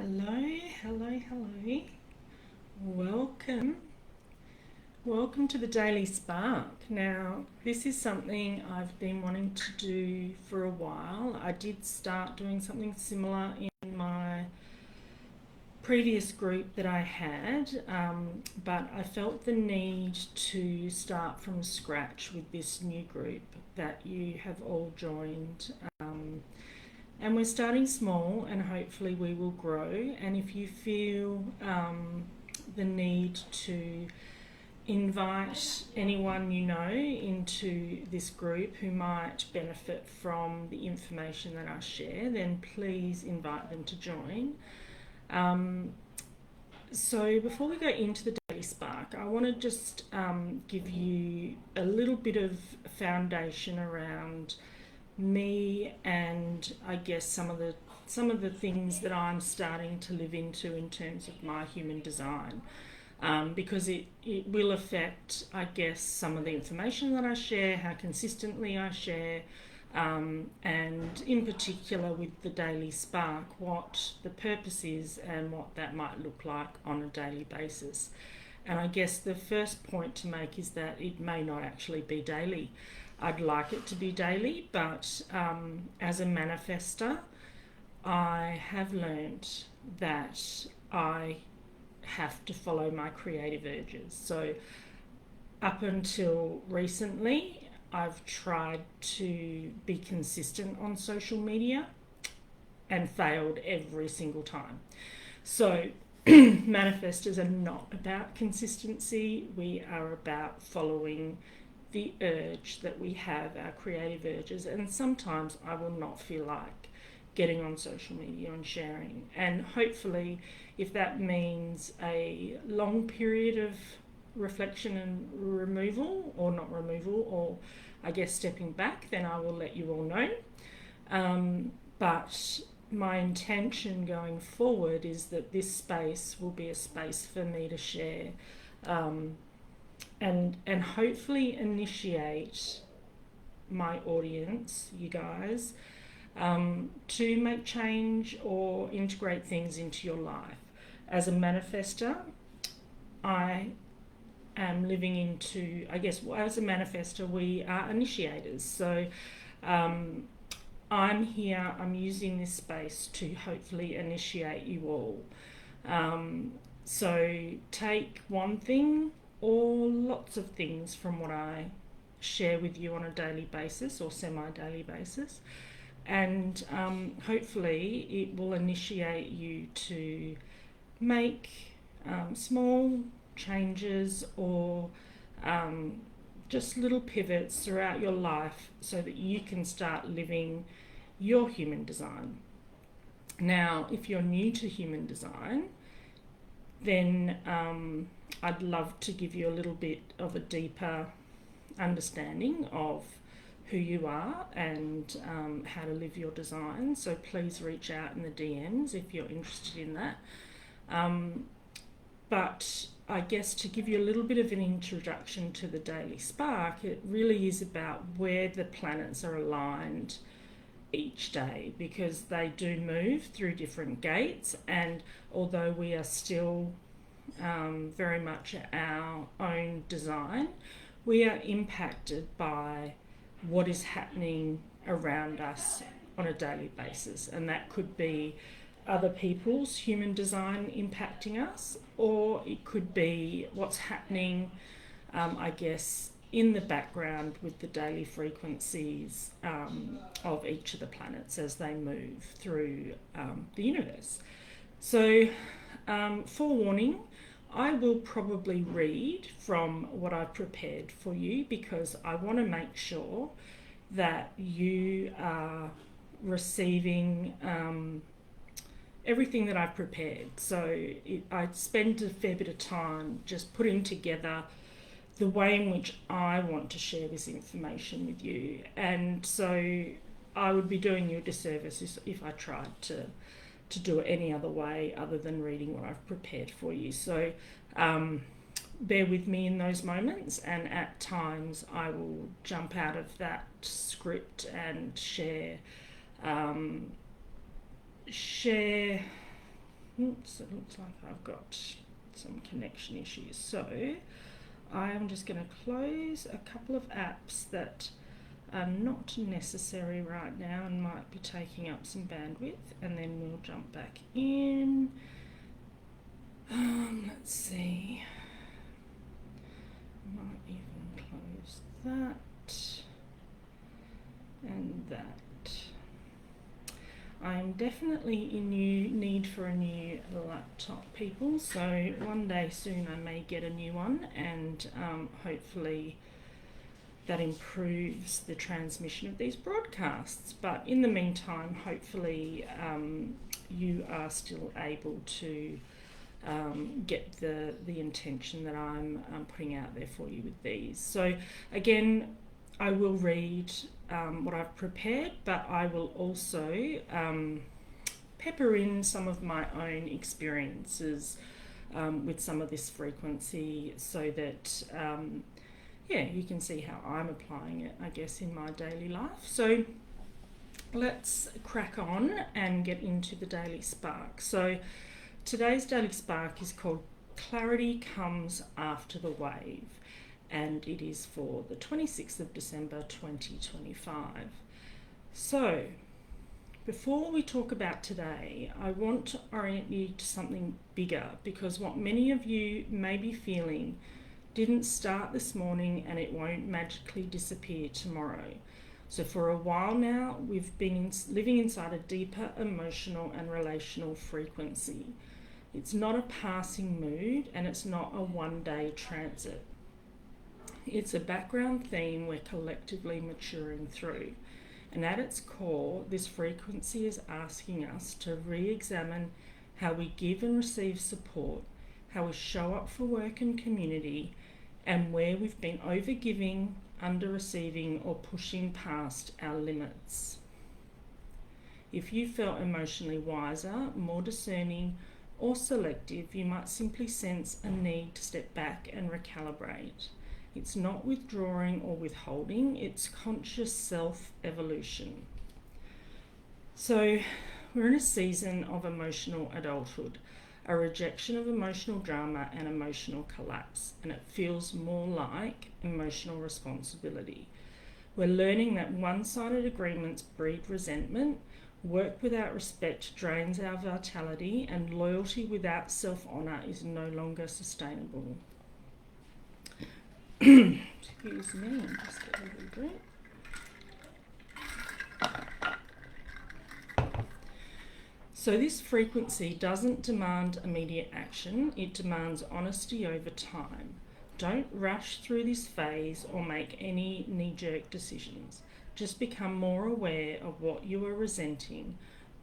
Hello. Welcome. Welcome to the Daily Spark. Now, this is something I've been wanting to do for a while. I did start doing something similar in my previous group that I had, but I felt the need to start from scratch with this new group that you have all joined. And we're starting small and hopefully we will grow. And if you feel the need to invite anyone you know into this group who might benefit from the information that I share, then please invite them to join. So before we go into the Daily Spark, I want to just give you a little bit of foundation around me and I guess some of the things that I'm starting to live into in terms of my human design, because it will affect, I guess, some of the information that I share, how consistently I share, and in particular with the Daily Spark, what the purpose is and what that might look like on a daily basis. And I guess the first point to make is that it may not actually be daily. I'd like it to be daily, but as a manifestor, I have learned that I have to follow my creative urges. So up until recently, I've tried to be consistent on social media and failed every single time. So manifestors are not about consistency. We are about following the urge that we have, our creative urges, and sometimes I will not feel like getting on social media and sharing. And hopefully, if that means a long period of reflection and removal, or not removal, or I guess stepping back, then I will let you all know. But my intention going forward is that this space will be a space for me to share, and hopefully initiate my audience, you guys, to make change or integrate things into your life. As a manifestor, I am living into, I guess, as a manifestor, we are initiators. So I'm here, I'm using this space to hopefully initiate you all. So take one thing or lots of things from what I share with you on a daily basis or semi-daily basis, and hopefully it will initiate you to make small changes or just little pivots throughout your life so that you can start living your human design. Now, if you're new to human design, then I'd love to give you a little bit of a deeper understanding of who you are and how to live your design. So please reach out in the DMs if you're interested in that. But I guess to give you a little bit of an introduction to the Daily Spark, it really is about where the planets are aligned each day, because they do move through different gates, and although we are still very much our own design, we are impacted by what is happening around us on a daily basis, and that could be other people's human design impacting us, or it could be what's happening, I guess, in the background with the daily frequencies of each of the planets as they move through the universe. So, forewarning, I will probably read from what I've prepared for you, because I want to make sure that you are receiving everything that I've prepared. So I spend a fair bit of time just putting together the way in which I want to share this information with you. And so I would be doing you a disservice if I tried to do it any other way other than reading what I've prepared for you. So bear with me in those moments, and at times I will jump out of that script and share Oops, it looks like I've got some connection issues. So I am just going to close a couple of apps that are not necessary right now and might be taking up some bandwidth, and then we'll jump back in. Let's see. Might even close that and that. I am definitely in need for a new laptop, people, so one day soon I may get a new one, and hopefully that improves the transmission of these broadcasts. But in the meantime, hopefully you are still able to get the intention that I'm putting out there for you with these. So again, I will read what I've prepared, but I will also pepper in some of my own experiences with some of this frequency, so that you can see how I'm applying it, I guess, in my daily life. So let's crack on and get into the Daily Spark. So today's Daily Spark is called Clarity Comes After the Wave, and it is for the 26th of December 2025. So before we talk about today, I want to orient you to something bigger, because what many of you may be feeling didn't start this morning and it won't magically disappear tomorrow. So for a while now, we've been living inside a deeper emotional and relational frequency. It's not a passing mood, and it's not a one-day transit. It's a background theme we're collectively maturing through. And at its core, this frequency is asking us to re-examine how we give and receive support, how we show up for work and community, and where we've been over-giving, under-receiving, or pushing past our limits. If you felt emotionally wiser, more discerning, or selective, you might simply sense a need to step back and recalibrate. It's not withdrawing or withholding, it's conscious self-evolution. So we're in a season of emotional adulthood, a rejection of emotional drama and emotional collapse, and it feels more like emotional responsibility. We're learning that one-sided agreements breed resentment, work without respect drains our vitality, and loyalty without self-honour is no longer sustainable. Excuse me, I'll just get a little drink. So this frequency doesn't demand immediate action, it demands honesty over time. Don't rush through this phase or make any knee-jerk decisions. Just become more aware of what you are resenting,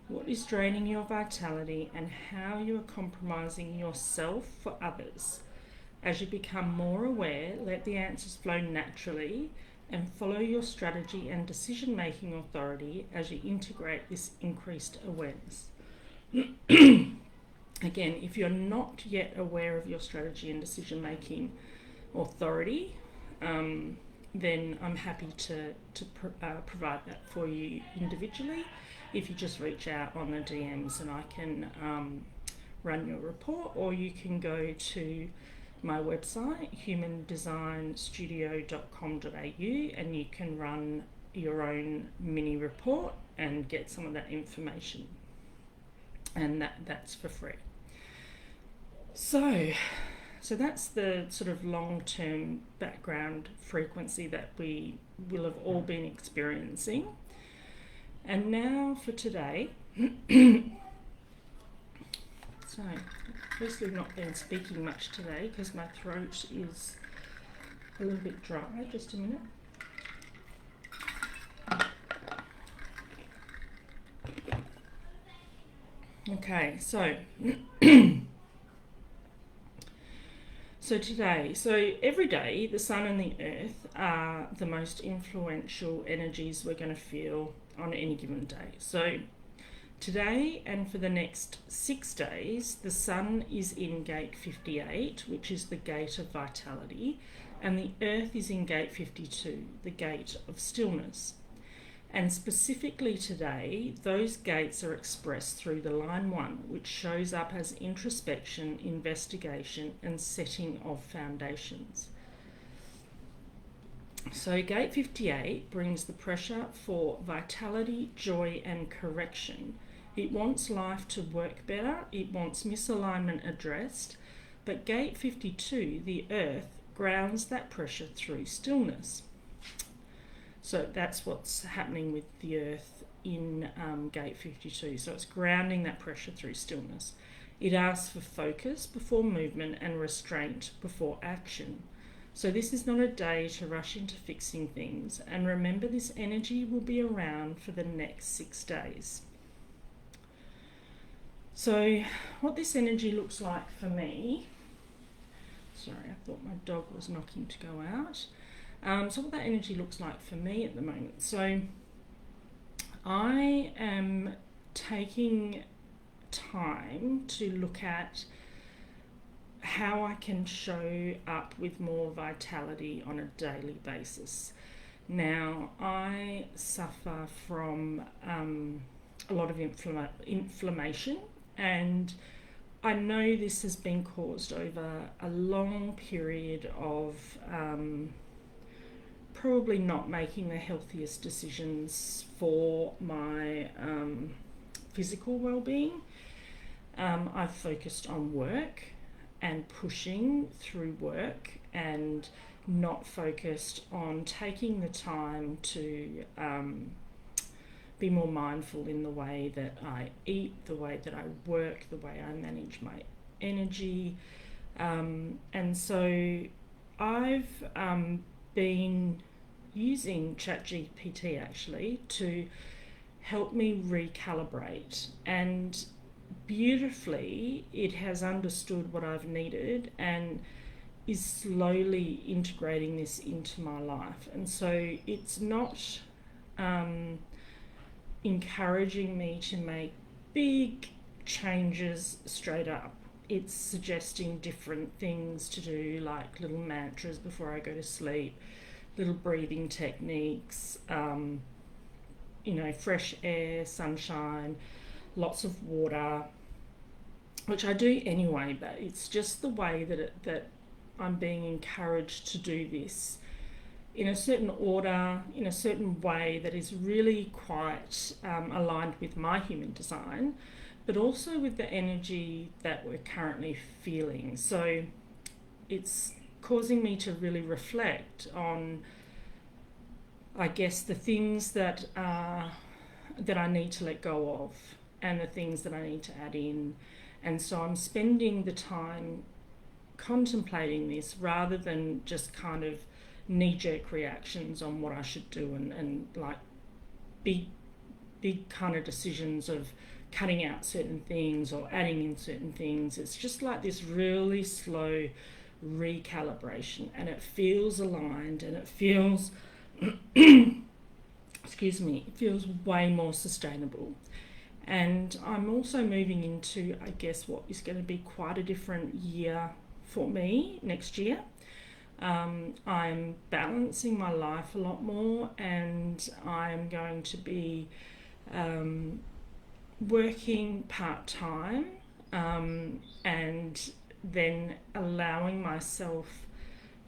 what is draining your vitality, and how you are compromising yourself for others. As you become more aware, let the answers flow naturally and follow your strategy and decision-making authority as you integrate this increased awareness. Again, if you're not yet aware of your strategy and decision-making authority, then I'm happy to provide that for you individually. If you just reach out on the DMs, and I can run your report, or you can go to my website, humandesignstudio.com.au, and you can run your own mini report and get some of that information. And that's for free. So that's the sort of long-term background frequency that we will have all been experiencing. And now for today. So, obviously not been speaking much today because my throat is a little bit dry. Just a minute. Okay, so today, every day, the sun and the earth are the most influential energies we're going to feel on any given day. So today and for the next 6 days, the sun is in gate 58, which is the gate of vitality, and the earth is in gate 52, the gate of stillness. And specifically today, those gates are expressed through the line 1, which shows up as introspection, investigation, and setting of foundations. So gate 58 brings the pressure for vitality, joy, and correction. It wants life to work better, it wants misalignment addressed, but gate 52, the earth, grounds that pressure through stillness. So that's what's happening with the earth in gate 52. So it's grounding that pressure through stillness. It asks for focus before movement and restraint before action. So this is not a day to rush into fixing things, and remember, this energy will be around for the next 6 days. So what this energy looks like for me, sorry, I thought my dog was knocking to go out. So what that energy looks like for me at the moment. So I am taking time to look at how I can show up with more vitality on a daily basis. Now, I suffer from a lot of inflammation, and I know this has been caused over a long period of probably not making the healthiest decisions for my physical well-being. I've focused on work and pushing through work, and not focused on taking the time to be more mindful in the way that I eat, the way that I work, the way I manage my energy. And so I've been using ChatGPT actually to help me recalibrate, and beautifully it has understood what I've needed and is slowly integrating this into my life. And so it's not encouraging me to make big changes straight up. It's suggesting different things to do, like little mantras before I go to sleep, little breathing techniques, fresh air, sunshine, lots of water, which I do anyway, but it's just the way that I'm being encouraged to do this in a certain order, in a certain way that is really quite aligned with my human design, but also with the energy that we're currently feeling. So it's causing me to really reflect on, I guess, the things that I need to let go of and the things that I need to add in. And so I'm spending the time contemplating this rather than just kind of knee-jerk reactions on what I should do and like big kind of decisions of cutting out certain things or adding in certain things. It's just like this really slow recalibration, and it feels aligned, and it feels excuse me, it feels way more sustainable. And I'm also moving into, I guess, what is going to be quite a different year for me next year. I'm balancing my life a lot more, and I'm going to be working part-time and then allowing myself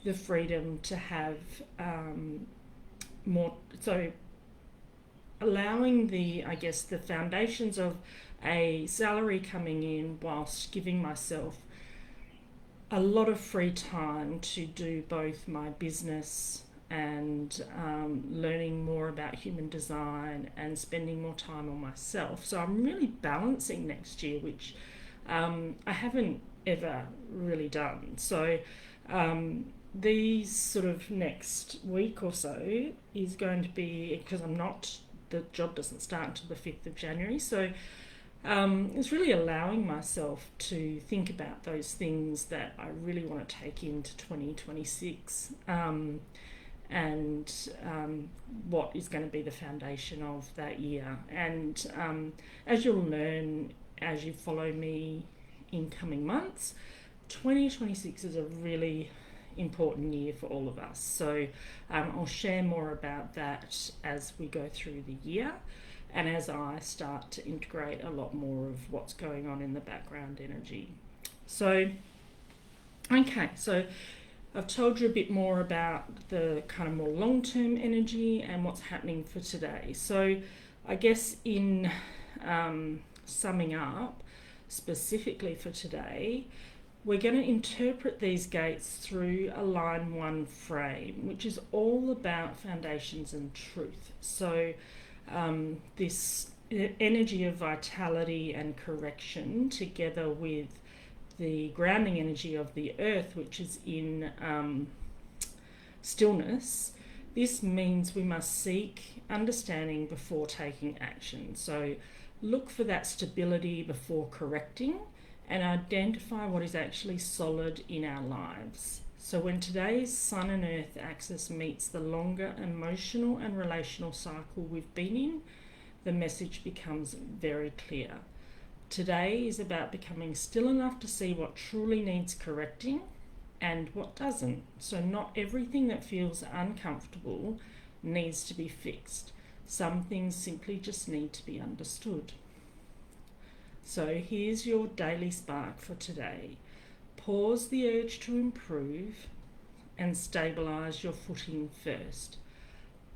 the freedom to have more, so allowing the foundations of a salary coming in whilst giving myself a lot of free time to do both my business and learning more about human design and spending more time on myself. So I'm really balancing next year, which I haven't ever really done. So these sort of next week or so is going to be, because the job doesn't start until the 5th of January. So it's really allowing myself to think about those things that I really want to take into 2026 and what is going to be the foundation of that year. And as you'll learn as you follow me in coming months, 2026 is a really important year for all of us. So I'll share more about that as we go through the year and as I start to integrate a lot more of what's going on in the background energy. So, okay, so I've told you a bit more about the kind of more long-term energy and what's happening for today. So I guess in summing up, specifically for today, we're going to interpret these gates through a line 1 frame, which is all about foundations and truth. So this energy of vitality and correction, together with the grounding energy of the earth, which is in stillness, this means we must seek understanding before taking action. So look for that stability before correcting and identify what is actually solid in our lives. So when today's Sun and Earth axis meets the longer emotional and relational cycle we've been in, the message becomes very clear. Today is about becoming still enough to see what truly needs correcting and what doesn't. So not everything that feels uncomfortable needs to be fixed. Some things simply just need to be understood. So here's your daily spark for today. Pause the urge to improve and stabilize your footing first.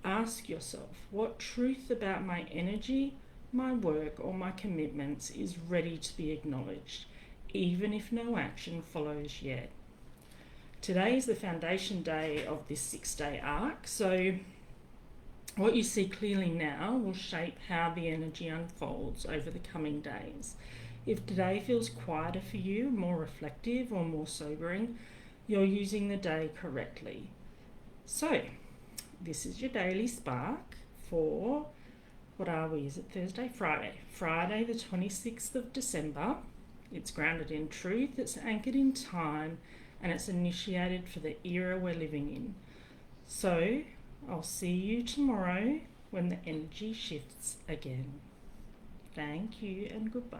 Ask yourself, what truth about my energy, my work, or my commitments is ready to be acknowledged, even if no action follows yet? Today is the foundation day of this 6-day arc, so what you see clearly now will shape how the energy unfolds over the coming days. If today feels quieter for you, more reflective or more sobering, you're using the day correctly. So, this is your daily spark for, what are we? Is it Thursday? Friday the 26th of December. It's grounded in truth, it's anchored in time, and it's initiated for the era we're living in. So, I'll see you tomorrow when the energy shifts again. Thank you and goodbye.